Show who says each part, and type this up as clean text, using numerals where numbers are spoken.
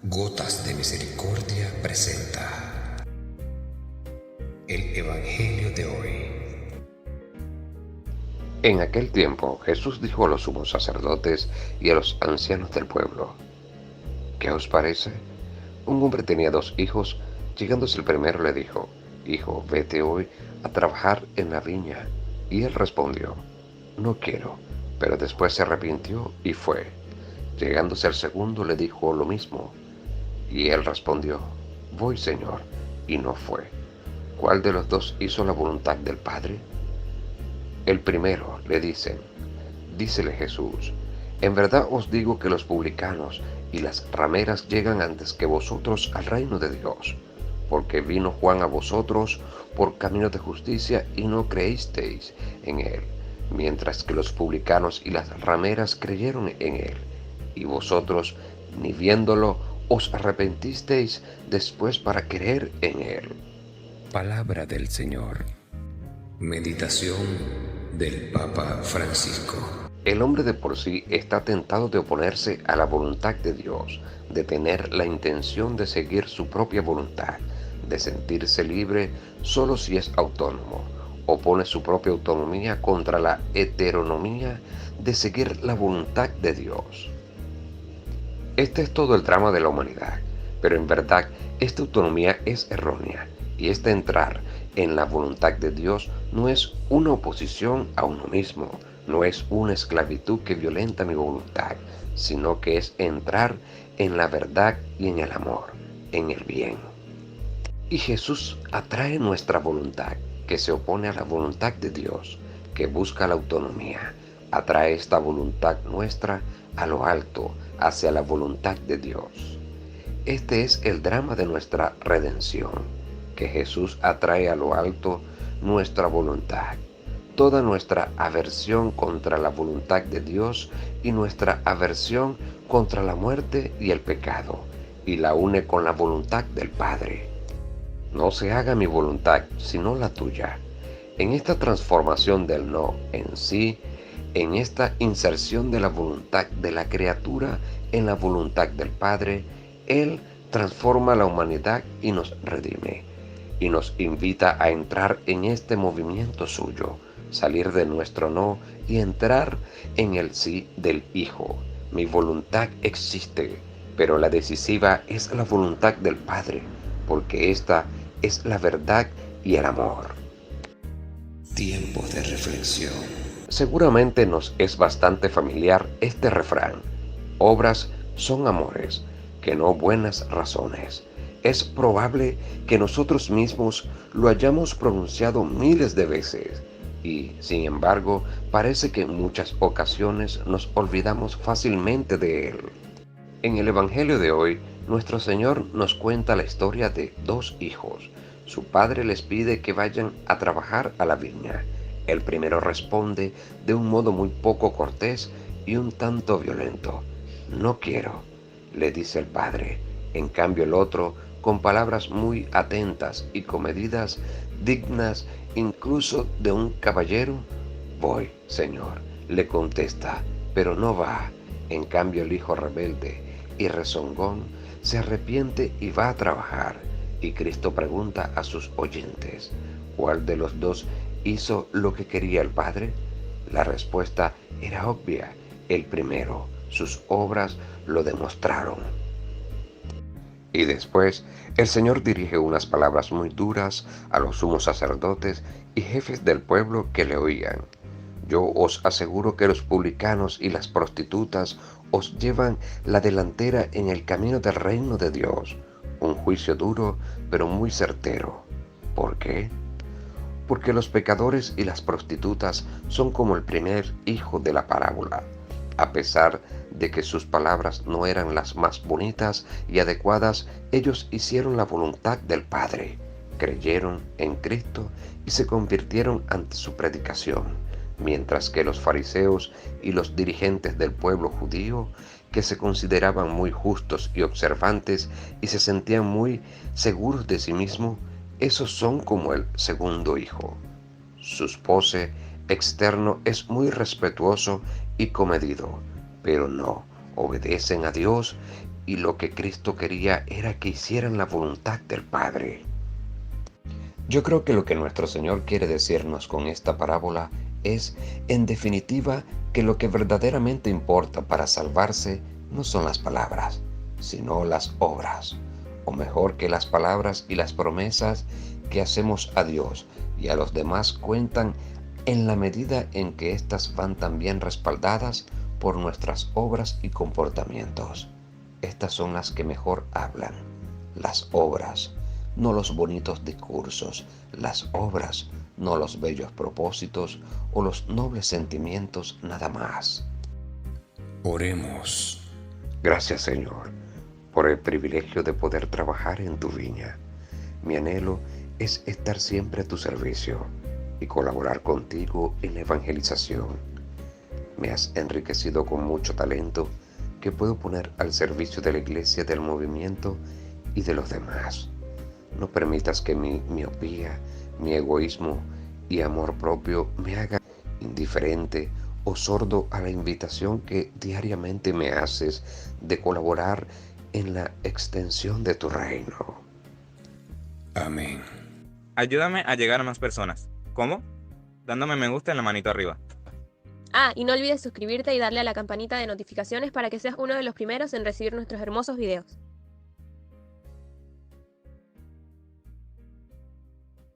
Speaker 1: Gotas de Misericordia presenta el Evangelio de hoy.
Speaker 2: En aquel tiempo Jesús dijo a los sumos sacerdotes y a los ancianos del pueblo: ¿Qué os parece? Un hombre tenía 2 hijos. Llegándose el primero le dijo: Hijo, vete hoy a trabajar en la viña. Y él respondió: No quiero. Pero después se arrepintió y fue. Llegándose el segundo le dijo lo mismo. Y él respondió: Voy, Señor. Y no fue. ¿Cuál de los dos hizo la voluntad del Padre? El primero, le dicen. Dícele Jesús: En verdad os digo que los publicanos y las rameras llegan antes que vosotros al reino de Dios, porque vino Juan a vosotros por camino de justicia y no creísteis en él, mientras que los publicanos y las rameras creyeron en él. Y vosotros, ni viéndolo, os arrepentisteis después para creer en él.
Speaker 1: Palabra del Señor. Meditación del Papa Francisco.
Speaker 2: El hombre de por sí está tentado de oponerse a la voluntad de Dios, de tener la intención de seguir su propia voluntad, de sentirse libre solo si es autónomo. Opone su propia autonomía contra la heteronomía de seguir la voluntad de Dios. Este es todo el drama de la humanidad, pero en verdad esta autonomía es errónea, y este entrar en la voluntad de Dios no es una oposición a uno mismo, no es una esclavitud que violenta mi voluntad, sino que es entrar en la verdad y en el amor, en el bien. Y Jesús atrae nuestra voluntad, que se opone a la voluntad de Dios, que busca la autonomía. Atrae esta voluntad nuestra a lo alto, hacia la voluntad de Dios. Este es el drama de nuestra redención, que Jesús atrae a lo alto nuestra voluntad, toda nuestra aversión contra la voluntad de Dios y nuestra aversión contra la muerte y el pecado, y la une con la voluntad del Padre. No se haga mi voluntad, sino la tuya. En esta transformación del no en sí, en esta inserción de la voluntad de la criatura en la voluntad del Padre, Él transforma la humanidad y nos redime, y nos invita a entrar en este movimiento suyo, salir de nuestro no y entrar en el sí del Hijo. Mi voluntad existe, pero la decisiva es la voluntad del Padre, porque esta es la verdad y el amor.
Speaker 1: Tiempo de reflexión.
Speaker 2: Seguramente nos es bastante familiar este refrán: obras son amores, que no buenas razones. Es probable que nosotros mismos lo hayamos pronunciado miles de veces y, sin embargo, parece que en muchas ocasiones nos olvidamos fácilmente de él. En el Evangelio de hoy, nuestro Señor nos cuenta la historia de 2 hijos. Su padre les pide que vayan a trabajar a la viña. El primero responde de un modo muy poco cortés y un tanto violento: No quiero, le dice el padre. En cambio el otro, con palabras muy atentas y comedidas, dignas incluso de un caballero: Voy, Señor, le contesta, pero no va. En cambio el hijo rebelde y rezongón se arrepiente y va a trabajar. Y Cristo pregunta a sus oyentes: ¿cuál de los dos hizo lo que quería el Padre? La respuesta era obvia: el primero. Sus obras lo demostraron. Y después el Señor dirige unas palabras muy duras a los sumos sacerdotes y jefes del pueblo que le oían. Yo os aseguro que los publicanos y las prostitutas os llevan la delantera en el camino del reino de Dios. Un juicio duro, pero muy certero. ¿Por qué? Porque los pecadores y las prostitutas son como el primer hijo de la parábola. A pesar de que sus palabras no eran las más bonitas y adecuadas, ellos hicieron la voluntad del Padre, creyeron en Cristo y se convirtieron ante su predicación, mientras que los fariseos y los dirigentes del pueblo judío, que se consideraban muy justos y observantes y se sentían muy seguros de sí mismos, esos son como el segundo hijo. Su pose externo es muy respetuoso y comedido, pero no obedecen a Dios y lo que Cristo quería era que hicieran la voluntad del Padre. Yo creo que lo que nuestro Señor quiere decirnos con esta parábola es, en definitiva, que lo que verdaderamente importa para salvarse no son las palabras, sino las obras, o mejor, que las palabras y las promesas que hacemos a Dios y a los demás cuentan en la medida en que éstas van también respaldadas por nuestras obras y comportamientos. Estas son las que mejor hablan, las obras, no los bonitos discursos, las obras, no los bellos propósitos o los nobles sentimientos nada más.
Speaker 1: Oremos.
Speaker 2: Gracias, Señor, por el privilegio de poder trabajar en tu viña. Mi anhelo es estar siempre a tu servicio y colaborar contigo en la evangelización. Me has enriquecido con mucho talento que puedo poner al servicio de la iglesia, del movimiento y de los demás. No permitas que mi miopía, mi egoísmo y amor propio me hagan indiferente o sordo a la invitación que diariamente me haces de colaborar en la extensión de tu reino.
Speaker 1: Amén.
Speaker 3: Ayúdame a llegar a más personas. ¿Cómo? Dándome me gusta en la manito arriba.
Speaker 4: Ah, y no olvides suscribirte y darle a la campanita de notificaciones para que seas uno de los primeros en recibir nuestros hermosos videos.